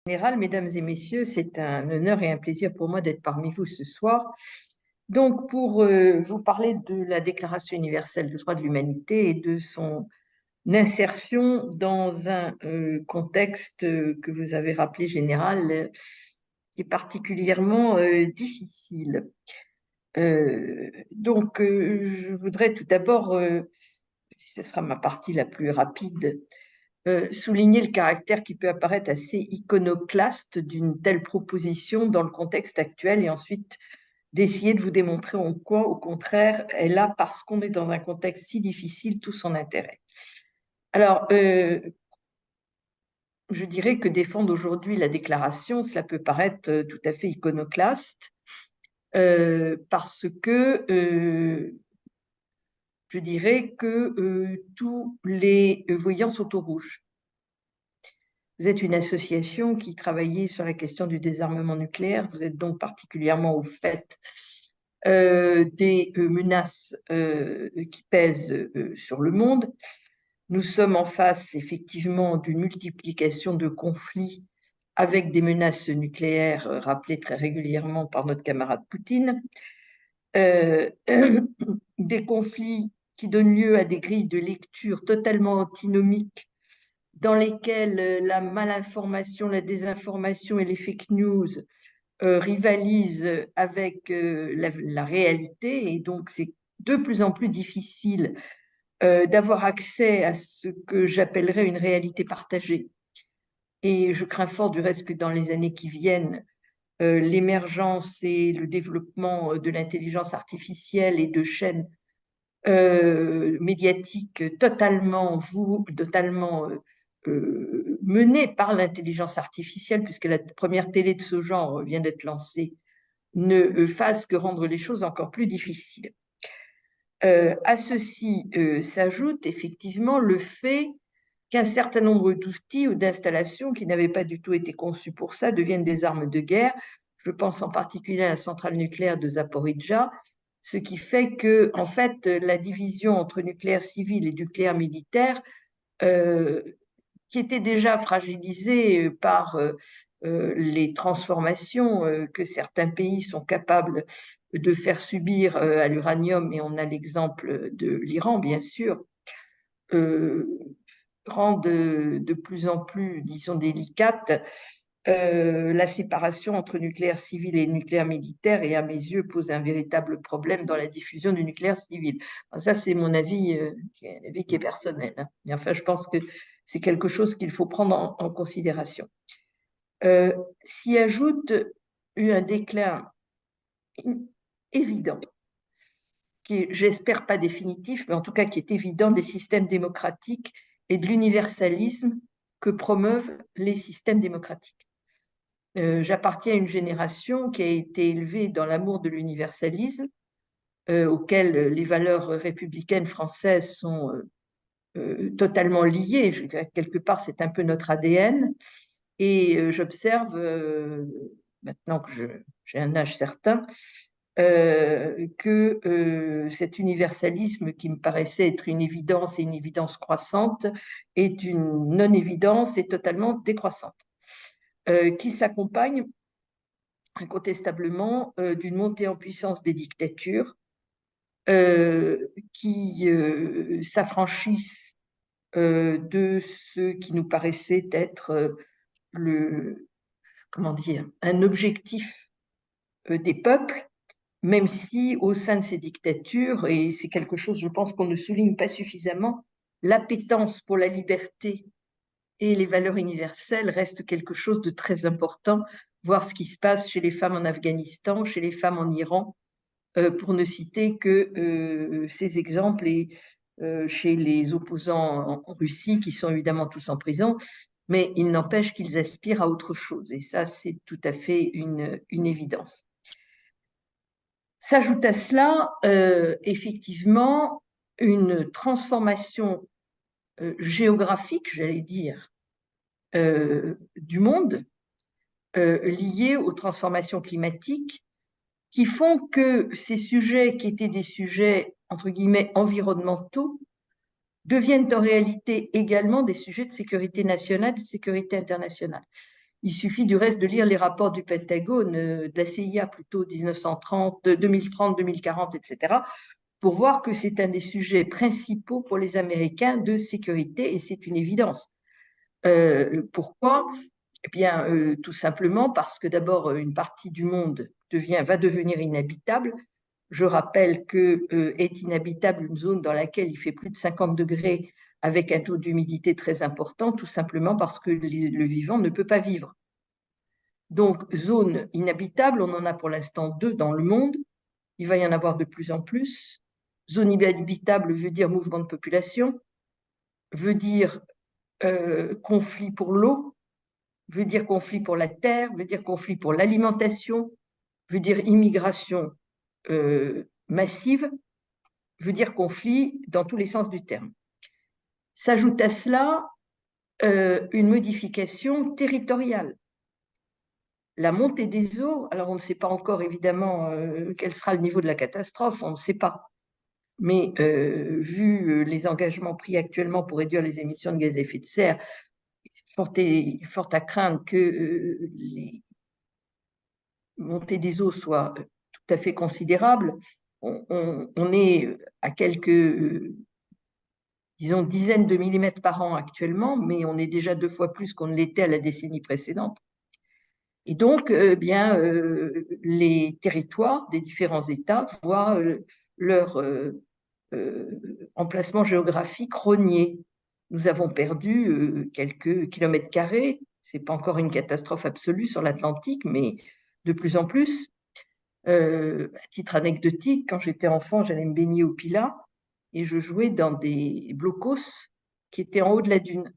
Général, mesdames et messieurs, c'est un honneur et un plaisir pour moi d'être parmi vous ce soir. Donc, pour vous parler de la Déclaration universelle des droits de l'humanité et de son insertion dans un contexte que vous avez rappelé général, qui est particulièrement difficile. Je voudrais tout d'abord, ce sera ma partie la plus rapide, souligner le caractère qui peut apparaître assez iconoclaste d'une telle proposition dans le contexte actuel et ensuite d'essayer de vous démontrer en quoi, au contraire, elle a, parce qu'on est dans un contexte si difficile, tout son intérêt. Alors, je dirais que défendre aujourd'hui la déclaration, cela peut paraître tout à fait iconoclaste, parce que je dirais que tous les voyants sont au rouge. Vous êtes une association qui travaillait sur la question du désarmement nucléaire. Vous êtes donc particulièrement au fait des menaces qui pèsent sur le monde. Nous sommes en face effectivement d'une multiplication de conflits avec des menaces nucléaires rappelées très régulièrement par notre camarade Poutine, euh, des conflits qui donnent lieu à des grilles de lecture totalement antinomiques dans lesquelles la malinformation, la désinformation et les fake news rivalisent avec la réalité, et donc c'est de plus en plus difficile d'avoir accès à ce que j'appellerais une réalité partagée. Et je crains fort du reste que dans les années qui viennent, l'émergence et le développement de l'intelligence artificielle et de chaînes médiatiques totalement menées par l'intelligence artificielle, puisque la première télé de ce genre vient d'être lancée, ne fasse que rendre les choses encore plus difficiles. À ceci s'ajoute effectivement le fait qu'un certain nombre d'outils ou d'installations qui n'avaient pas du tout été conçus pour ça deviennent des armes de guerre. Je pense en particulier à la centrale nucléaire de Zaporijjia, ce qui fait que, en fait, la division entre nucléaire civil et nucléaire militaire, euh, qui était déjà fragilisée par les transformations que certains pays sont capables de faire subir à l'uranium, et on a l'exemple de l'Iran, bien sûr, euh, rend de plus en plus, disons, délicate la séparation entre nucléaire civil et nucléaire militaire, et à mes yeux pose un véritable problème dans la diffusion du nucléaire civil. Enfin, ça, c'est mon avis, qui est personnel, hein. Mais enfin, je pense que c'est quelque chose qu'il faut prendre en considération. S'y ajoute un déclin évident, qui est, j'espère, pas définitif, mais en tout cas qui est évident, des systèmes démocratiques et de l'universalisme que promeuvent les systèmes démocratiques. J'appartiens à une génération qui a été élevée dans l'amour de l'universalisme, auquel les valeurs républicaines françaises sont totalement liées. Je dirais que quelque part, c'est un peu notre ADN. Et j'observe, maintenant que j'ai un âge certain, que cet universalisme qui me paraissait être une évidence et une évidence croissante est une non-évidence et totalement décroissante, qui s'accompagne incontestablement d'une montée en puissance des dictatures qui s'affranchissent de ce qui nous paraissait être le, comment dire, un objectif des peuples, même si au sein de ces dictatures, et c'est quelque chose, je pense, qu'on ne souligne pas suffisamment, l'appétence pour la liberté et les valeurs universelles reste quelque chose de très important. Voir ce qui se passe chez les femmes en Afghanistan, chez les femmes en Iran, pour ne citer que ces exemples, et chez les opposants en Russie, qui sont évidemment tous en prison, mais il n'empêche qu'ils aspirent à autre chose. Et ça, c'est tout à fait une évidence. S'ajoute à cela, effectivement, une transformation géographique, j'allais dire, du monde liée aux transformations climatiques, qui font que ces sujets qui étaient des sujets, entre guillemets, environnementaux, deviennent en réalité également des sujets de sécurité nationale et de sécurité internationale. Il suffit du reste de lire les rapports du Pentagone, de la CIA plutôt 1930, 2030, 2040, etc., pour voir que c'est un des sujets principaux pour les Américains de sécurité, et c'est une évidence. Pourquoi? Eh bien, tout simplement parce que d'abord, une partie du monde va devenir inhabitable. Je rappelle que est inhabitable une zone dans laquelle il fait plus de 50 degrés avec un taux d'humidité très important, tout simplement parce que le vivant ne peut pas vivre. Donc, zone inhabitable, on en a pour l'instant 2 dans le monde. Il va y en avoir de plus en plus. Zone inhabitable veut dire mouvement de population, veut dire conflit pour l'eau, veut dire conflit pour la terre, veut dire conflit pour l'alimentation, veut dire immigration massive, veut dire conflit dans tous les sens du terme. S'ajoute à cela une modification territoriale. La montée des eaux, alors on ne sait pas encore évidemment quel sera le niveau de la catastrophe, on ne sait pas. Mais vu les engagements pris actuellement pour réduire les émissions de gaz à effet de serre, fort à craindre que les montées des eaux soient tout à fait considérables. On est à quelques, disons, dizaines de millimètres par an actuellement, mais on est déjà 2 fois plus qu'on ne l'était à la décennie précédente. Et donc, les territoires des différents États voient leur emplacement géographique rogné. Nous avons perdu quelques kilomètres carrés. Ce n'est pas encore une catastrophe absolue sur l'Atlantique, mais de plus en plus. À titre anecdotique, quand j'étais enfant, j'allais me baigner au Pilat et je jouais dans des blocos qui étaient en haut de la dune.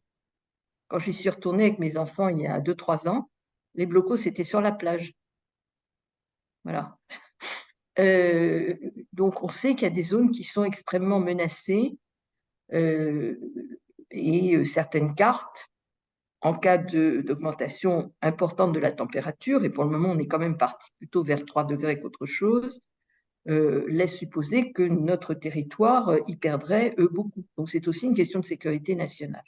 Quand j'y suis retournée avec mes enfants il y a 2-3 ans, les blocos étaient sur la plage. Voilà. Donc, on sait qu'il y a des zones qui sont extrêmement menacées et certaines cartes, en cas d'augmentation importante de la température, et pour le moment, on est quand même parti plutôt vers 3 degrés qu'autre chose, laisse supposer que notre territoire y perdrait beaucoup. Donc, c'est aussi une question de sécurité nationale.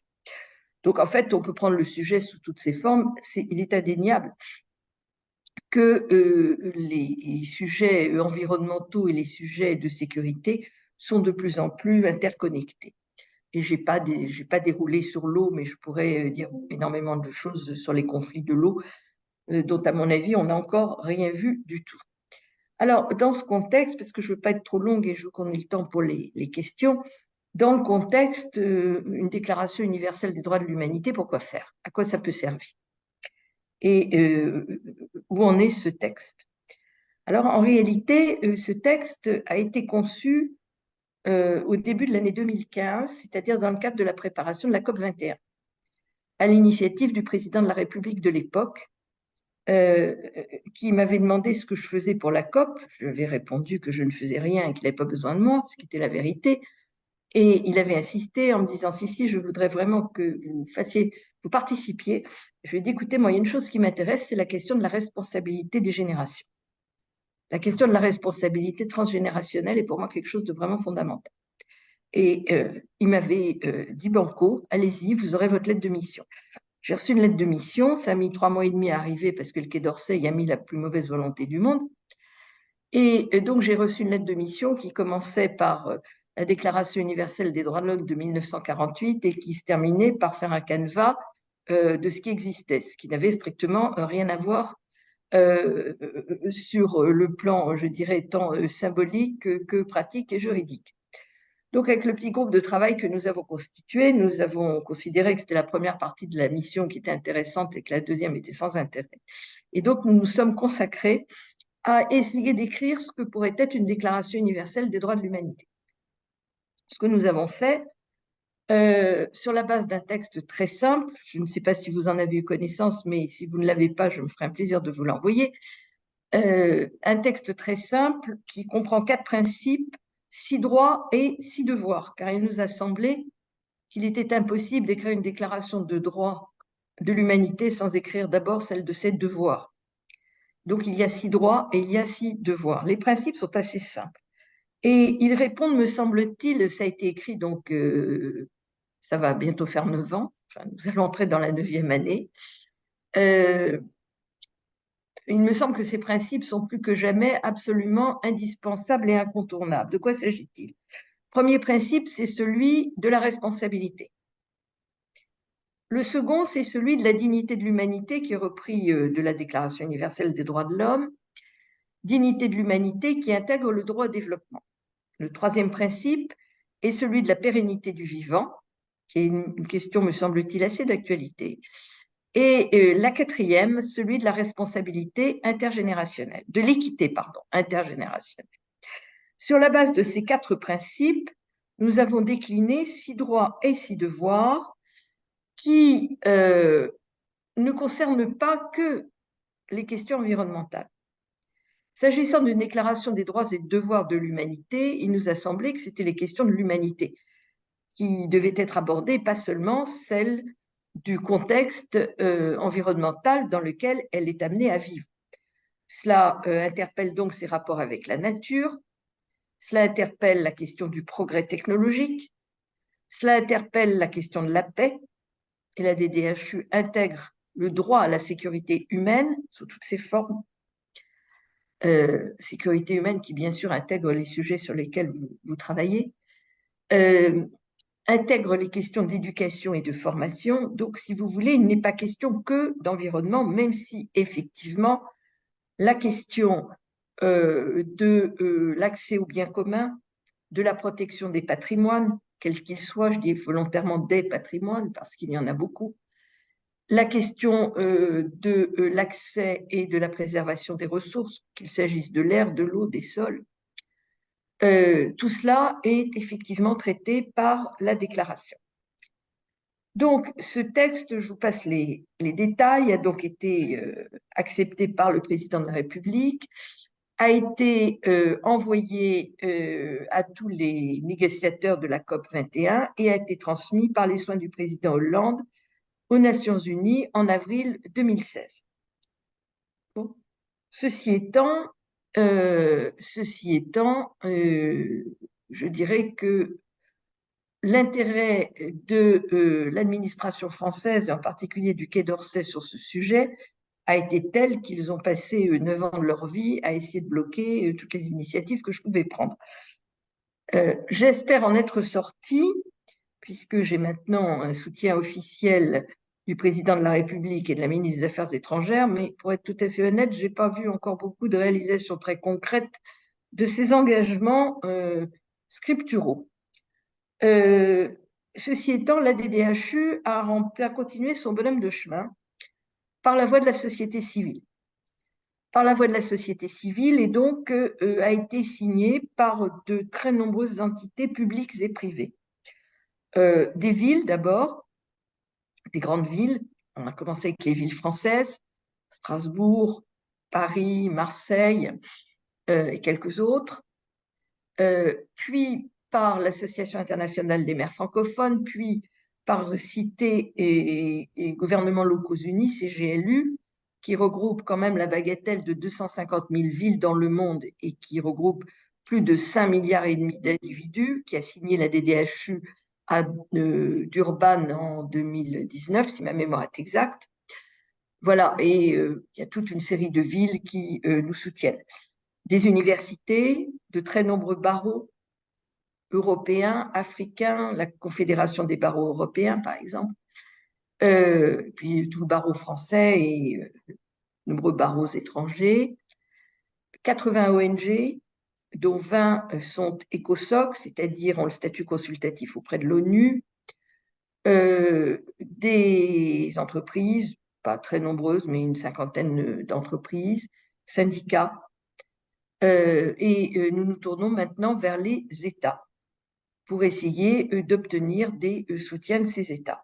Donc, en fait, on peut prendre le sujet sous toutes ses formes. Il est indéniable que les sujets environnementaux et les sujets de sécurité sont de plus en plus interconnectés. Et je n'ai pas déroulé sur l'eau, mais je pourrais dire énormément de choses sur les conflits de l'eau, dont, à mon avis, on n'a encore rien vu du tout. Alors, dans ce contexte, parce que je ne veux pas être trop longue et je veux qu'on ait le temps pour les questions, dans le contexte, une déclaration universelle des droits de l'humanité, pourquoi faire? À quoi ça peut servir? Et où en est ce texte? Alors, en réalité, ce texte a été conçu au début de l'année 2015, c'est-à-dire dans le cadre de la préparation de la COP 21, à l'initiative du président de la République de l'époque, qui m'avait demandé ce que je faisais pour la COP. Je lui avais répondu que je ne faisais rien et qu'il n'avait pas besoin de moi, ce qui était la vérité. Et il avait insisté en me disant, si, je voudrais vraiment que vous participiez. Je lui ai dit, écoutez, moi, il y a une chose qui m'intéresse, c'est la question de la responsabilité des générations. La question de la responsabilité transgénérationnelle est pour moi quelque chose de vraiment fondamental. Et il m'avait dit, banco, allez-y, vous aurez votre lettre de mission. J'ai reçu une lettre de mission, ça a mis 3 mois et demi à arriver parce que le Quai d'Orsay y a mis la plus mauvaise volonté du monde. Et donc, j'ai reçu une lettre de mission qui commençait par la Déclaration universelle des droits de l'homme de 1948 et qui se terminait par faire un canevas de ce qui existait, ce qui n'avait strictement rien à voir sur le plan, je dirais, tant symbolique que pratique et juridique. Donc, avec le petit groupe de travail que nous avons constitué, nous avons considéré que c'était la première partie de la mission qui était intéressante et que la deuxième était sans intérêt. Et donc, nous nous sommes consacrés à essayer d'écrire ce que pourrait être une déclaration universelle des droits de l'humanité. Ce que nous avons fait, sur la base d'un texte très simple, je ne sais pas si vous en avez eu connaissance, mais si vous ne l'avez pas, je me ferai un plaisir de vous l'envoyer, un texte très simple qui comprend 4 principes, 6 droits et 6 devoirs, car il nous a semblé qu'il était impossible d'écrire une déclaration de droits de l'humanité sans écrire d'abord celle de ses devoirs. Donc, il y a 6 droits et il y a 6 devoirs. Les principes sont assez simples. Et ils répondent, me semble-t-il, ça a été écrit, donc ça va bientôt faire 9 ans, enfin, nous allons entrer dans la 9e année, il me semble que ces principes sont plus que jamais absolument indispensables et incontournables. De quoi s'agit-il? Premier principe, c'est celui de la responsabilité. Le second, c'est celui de la dignité de l'humanité qui est repris de la Déclaration universelle des droits de l'homme, dignité de l'humanité qui intègre le droit au développement. Le troisième principe est celui de la pérennité du vivant, qui est une question, me semble-t-il, assez d'actualité. Et la quatrième, celui de la responsabilité intergénérationnelle, de l'équité, pardon, intergénérationnelle. Sur la base de ces quatre principes, nous avons décliné 6 droits et 6 devoirs qui ne concernent pas que les questions environnementales. S'agissant d'une déclaration des droits et devoirs de l'humanité, il nous a semblé que c'était les questions de l'humanité qui devaient être abordées, pas seulement celles du contexte environnemental dans lequel elle est amenée à vivre. Cela interpelle donc ses rapports avec la nature, cela interpelle la question du progrès technologique, cela interpelle la question de la paix, et la DDHU intègre le droit à la sécurité humaine sous toutes ses formes, sécurité humaine qui bien sûr intègre les sujets sur lesquels vous travaillez, intègre les questions d'éducation et de formation. Donc, si vous voulez, il n'est pas question que d'environnement, même si effectivement la question de l'accès aux biens communs, de la protection des patrimoines, quels qu'ils soient, je dis volontairement des patrimoines parce qu'il y en a beaucoup, la question de l'accès et de la préservation des ressources, qu'il s'agisse de l'air, de l'eau, des sols, tout cela est effectivement traité par la déclaration. Donc, ce texte, je vous passe les détails, a donc été accepté par le président de la République, a été envoyé à tous les négociateurs de la COP 21 et a été transmis par les soins du président Hollande aux Nations Unies en avril 2016. Bon. Ceci étant, je dirais que l'intérêt de l'administration française, et en particulier du Quai d'Orsay sur ce sujet, a été tel qu'ils ont passé 9 ans de leur vie à essayer de bloquer toutes les initiatives que je pouvais prendre. J'espère en être sortie, puisque j'ai maintenant un soutien officiel du président de la République et de la ministre des Affaires étrangères, mais pour être tout à fait honnête, je n'ai pas vu encore beaucoup de réalisations très concrètes de ces engagements scripturaux. Ceci étant, la DDHU a continué son bonhomme de chemin par la voie de la société civile. Par la voie de la société civile et donc a été signée par de très nombreuses entités publiques et privées. Des villes d'abord, des grandes villes. On a commencé avec les villes françaises, Strasbourg, Paris, Marseille et quelques autres. Puis par l'Association internationale des maires francophones, puis par cités et gouvernements locaux unis, CGLU, qui regroupe quand même la bagatelle de 250 000 villes dans le monde et qui regroupe plus de 5,5 milliards d'individus, qui a signé la DDHU à Durban en 2019, si ma mémoire est exacte. Voilà, et il y a toute une série de villes qui nous soutiennent. Des universités, de très nombreux barreaux européens, africains, la Confédération des barreaux européens, par exemple, puis tout le barreau français et nombreux barreaux étrangers, 80 ONG, dont 20 sont ECOSOC, c'est-à-dire ont le statut consultatif auprès de l'ONU, des entreprises, pas très nombreuses, mais une cinquantaine d'entreprises, syndicats, et nous nous tournons maintenant vers les États pour essayer d'obtenir des soutiens de ces États.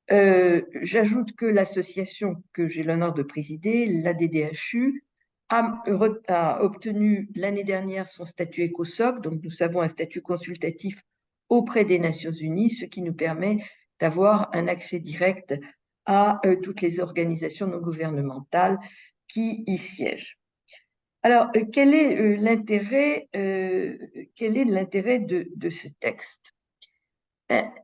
J'ajoute que l'association que j'ai l'honneur de présider, la DDHU, a obtenu l'année dernière son statut ECOSOC, donc nous avons un statut consultatif auprès des Nations Unies, ce qui nous permet d'avoir un accès direct à toutes les organisations non gouvernementales qui y siègent. Alors, quel est l'intérêt de ce texte?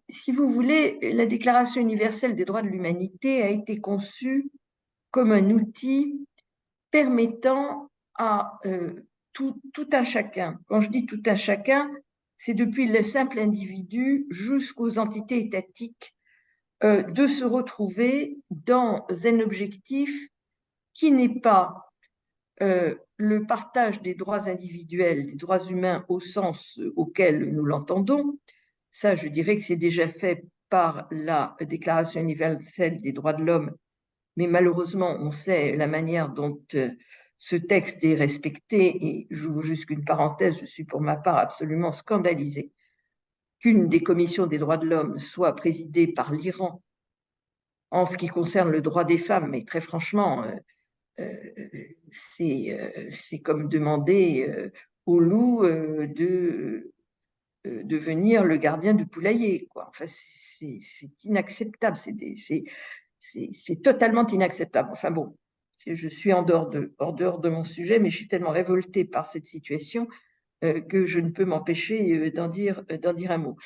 Si vous voulez, la Déclaration universelle des droits de l'humanité a été conçue comme un outil permettant à tout un chacun, quand je dis tout un chacun, c'est depuis le simple individu jusqu'aux entités étatiques, de se retrouver dans un objectif qui n'est pas le partage des droits individuels, des droits humains au sens auquel nous l'entendons. Ça, je dirais que c'est déjà fait par la Déclaration universelle des droits de l'homme, mais malheureusement, on sait la manière dont ce texte est respecté, et j'ouvre juste une parenthèse, je suis pour ma part absolument scandalisée qu'une des commissions des droits de l'homme soit présidée par l'Iran en ce qui concerne le droit des femmes, mais très franchement, c'est comme demander au loup de devenir le gardien du poulailler, quoi. Enfin, c'est inacceptable, c'est totalement inacceptable. Enfin bon, je suis en dehors de mon sujet, mais je suis tellement révoltée par cette situation que je ne peux m'empêcher d'en dire un mot.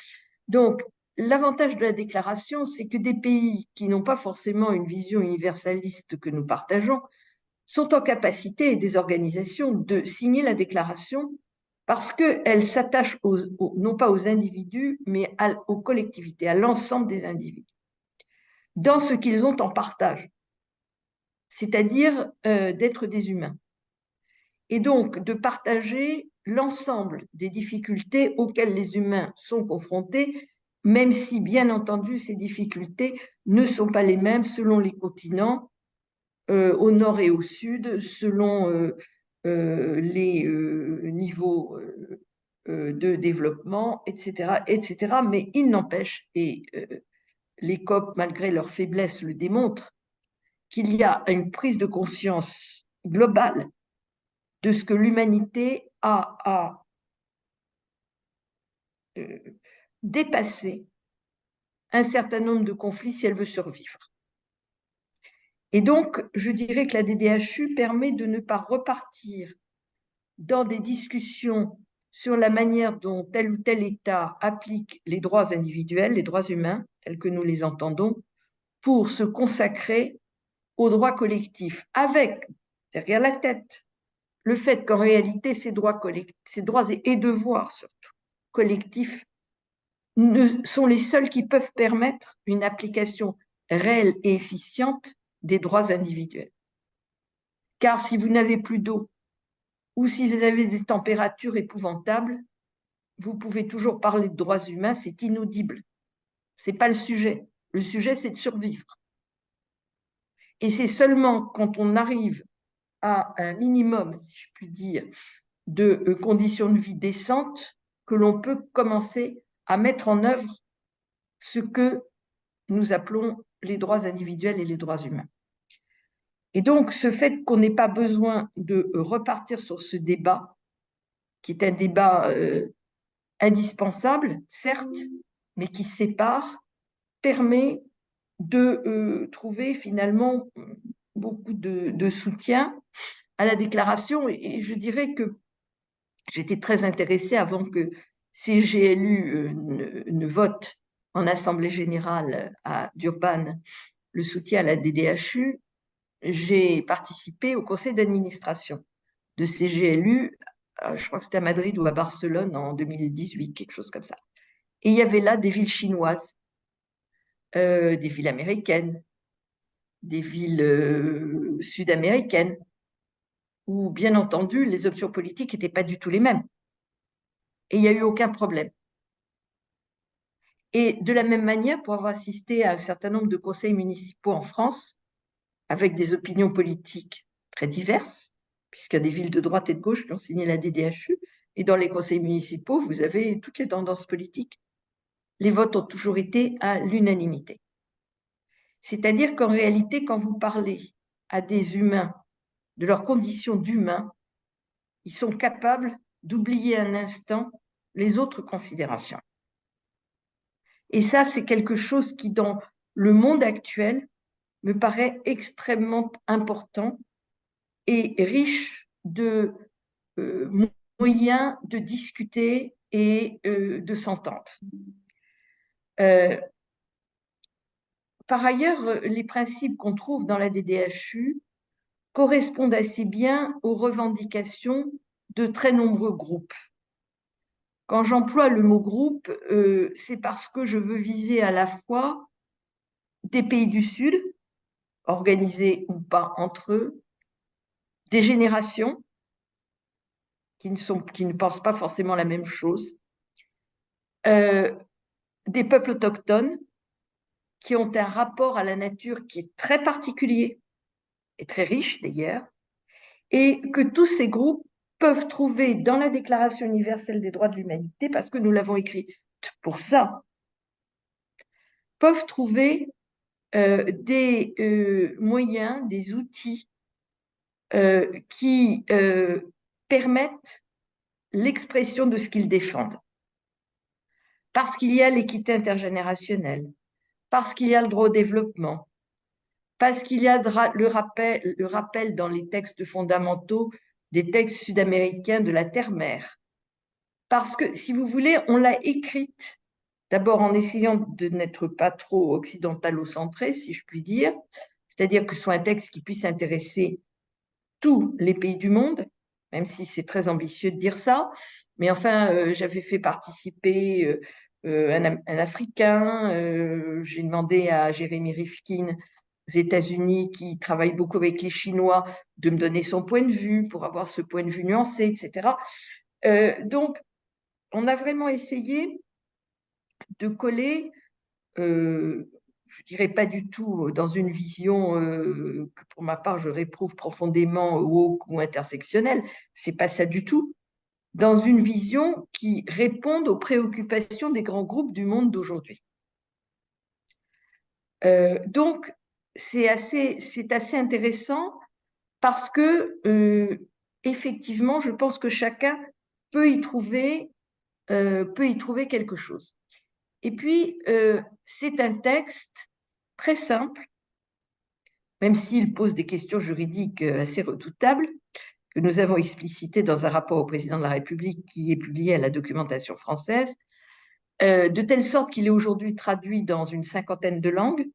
Donc, l'avantage de la déclaration, c'est que des pays qui n'ont pas forcément une vision universaliste que nous partageons sont en capacité, et des organisations, de signer la déclaration parce qu'elle s'attache non pas aux individus, mais aux collectivités, à l'ensemble des individus, dans ce qu'ils ont en partage, c'est-à-dire d'être des humains. Et donc de partager l'ensemble des difficultés auxquelles les humains sont confrontés, même si, bien entendu, ces difficultés ne sont pas les mêmes selon les continents, au nord et au sud, selon les niveaux de développement, etc., etc. Mais il n'empêche, et les COP, malgré leur faiblesse, le démontrent, qu'il y a une prise de conscience globale de ce que l'humanité a à dépasser un certain nombre de conflits si elle veut survivre. Et donc, je dirais que la DDHU permet de ne pas repartir dans des discussions sur la manière dont tel ou tel État applique les droits individuels, les droits humains, tels que nous les entendons, pour se consacrer aux droits collectifs, avec derrière la tête le fait qu'en réalité, ces droits et devoirs surtout collectifs sont les seuls qui peuvent permettre une application réelle et efficiente des droits individuels. Car si vous n'avez plus d'eau ou si vous avez des températures épouvantables, vous pouvez toujours parler de droits humains, c'est inaudible. Ce n'est pas le sujet. Le sujet, c'est de survivre. Et c'est seulement quand on arrive à un minimum, si je puis dire, de conditions de vie décentes que l'on peut commencer à mettre en œuvre ce que nous appelons les droits individuels et les droits humains. Et donc, ce fait qu'on n'ait pas besoin de repartir sur ce débat, qui est un débat indispensable, certes, mais qui sépare, permet de trouver finalement beaucoup de soutien à la déclaration. Et je dirais que j'étais très intéressée avant que CGLU ne vote en Assemblée générale à Durban le soutien à la DDHU. J'ai participé au conseil d'administration de CGLU, je crois que c'était à Madrid ou à Barcelone en 2018, quelque chose comme ça. Et il y avait là des villes chinoises, des villes américaines, des villes sud-américaines, où bien entendu les options politiques n'étaient pas du tout les mêmes. Et il n'y a eu aucun problème. Et de la même manière, pour avoir assisté à un certain nombre de conseils municipaux en France, avec des opinions politiques très diverses, puisqu'il y a des villes de droite et de gauche qui ont signé la DDHU, et dans les conseils municipaux, vous avez toutes les tendances politiques. Les votes ont toujours été à l'unanimité. C'est-à-dire qu'en réalité, quand vous parlez à des humains de leurs conditions d'humains, ils sont capables d'oublier un instant les autres considérations. Et ça, c'est quelque chose qui, dans le monde actuel, me paraît extrêmement important et riche de moyens de discuter et de s'entendre. Euh, Par ailleurs, les principes qu'on trouve dans la DDHU correspondent assez bien aux revendications de très nombreux groupes. Quand j'emploie le mot groupe, c'est parce que je veux viser à la fois des pays du Sud, organisés ou pas entre eux, des générations qui ne pensent pas forcément la même chose, euh, des peuples autochtones qui ont un rapport à la nature qui est très particulier et très riche d'ailleurs, et que tous ces groupes peuvent trouver dans la Déclaration universelle des droits de l'humanité, parce que nous l'avons écrite pour ça, peuvent trouver des moyens, des outils qui permettent l'expression de ce qu'ils défendent. Parce qu'il y a l'équité intergénérationnelle, parce qu'il y a le droit au développement, parce qu'il y a le rappel dans les textes fondamentaux des textes sud-américains de la terre-mère. Parce que, si vous voulez, on l'a écrite d'abord en essayant de n'être pas trop occidentalo-centré, si je puis dire, c'est-à-dire que ce soit un texte qui puisse intéresser tous les pays du monde, même si c'est très ambitieux de dire ça. Mais enfin, j'avais fait participer un Africain, j'ai demandé à Jérémy Rifkin aux États-Unis, qui travaille beaucoup avec les Chinois, de me donner son point de vue pour avoir ce point de vue nuancé, etc. Donc, on a vraiment essayé de coller, je dirais pas du tout dans une vision que pour ma part je réprouve profondément woke ou intersectionnelle, c'est pas ça du tout, dans une vision qui réponde aux préoccupations des grands groupes du monde d'aujourd'hui. Donc, c'est assez intéressant parce que, effectivement, je pense que chacun peut y trouver quelque chose. Et puis, c'est un texte très simple, même s'il pose des questions juridiques assez redoutables, que nous avons explicitées dans un rapport au président de la République qui est publié à la documentation française, de telle sorte qu'il est aujourd'hui traduit dans une cinquantaine de langues,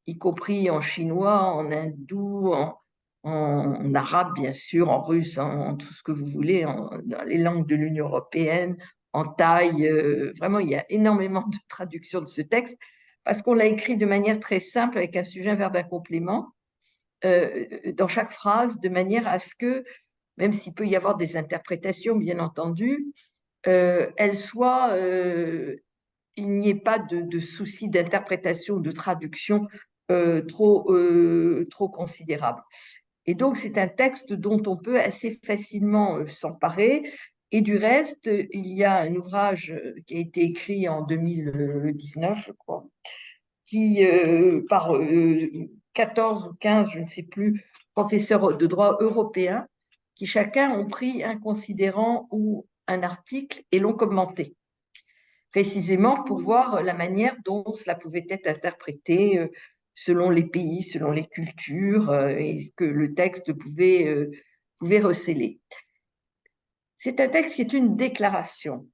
y compris en chinois, en hindou, en arabe, bien sûr, en russe, en tout ce que vous voulez, dans les langues de l'Union européenne, en thaï. Vraiment, il y a énormément de traductions de ce texte parce qu'on l'a écrit de manière très simple, avec un sujet, un verbe, un complément, dans chaque phrase, de manière à ce que, même s'il peut y avoir des interprétations, bien entendu, elles soient il n'y ait pas de souci d'interprétation ou de traduction trop considérable. Et donc, c'est un texte dont on peut assez facilement s'emparer. Et du reste, il y a un ouvrage qui a été écrit en 2019, je crois, qui, par 14 ou 15, je ne sais plus, professeurs de droit européen, qui chacun ont pris un considérant ou un article et l'ont commenté, précisément pour voir la manière dont cela pouvait être interprété selon les pays, selon les cultures, et ce que le texte pouvait receler. C'est un texte qui est une déclaration.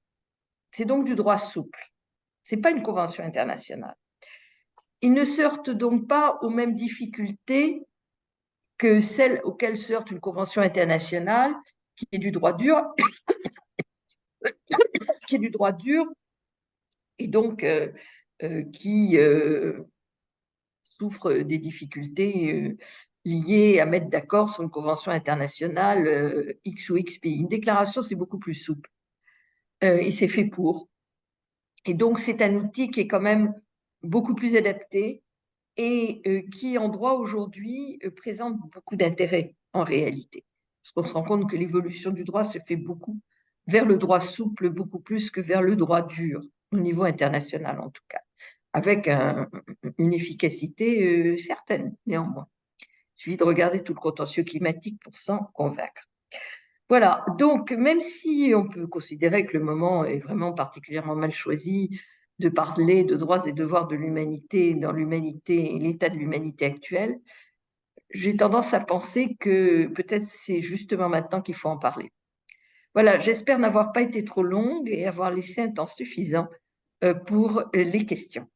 C'est donc du droit souple. Ce n'est pas une convention internationale. Il ne se heurte donc pas aux mêmes difficultés que celles auxquelles se heurte une convention internationale, qui est du droit dur, et donc qui souffre des difficultés liées à mettre d'accord sur une convention internationale X ou X pays. Une déclaration, c'est beaucoup plus souple et c'est fait pour. Et donc, c'est un outil qui est quand même beaucoup plus adapté et qui, en droit aujourd'hui, présente beaucoup d'intérêt en réalité. Parce qu'on se rend compte que l'évolution du droit se fait beaucoup vers le droit souple, beaucoup plus que vers le droit dur, au niveau international en tout cas, avec une efficacité certaine néanmoins. Il suffit de regarder tout le contentieux climatique pour s'en convaincre. Voilà, donc même si on peut considérer que le moment est vraiment particulièrement mal choisi de parler de droits et devoirs de l'humanité dans l'humanité et l'état de l'humanité actuelle, j'ai tendance à penser que peut-être c'est justement maintenant qu'il faut en parler. Voilà, j'espère n'avoir pas été trop longue et avoir laissé un temps suffisant pour les questions.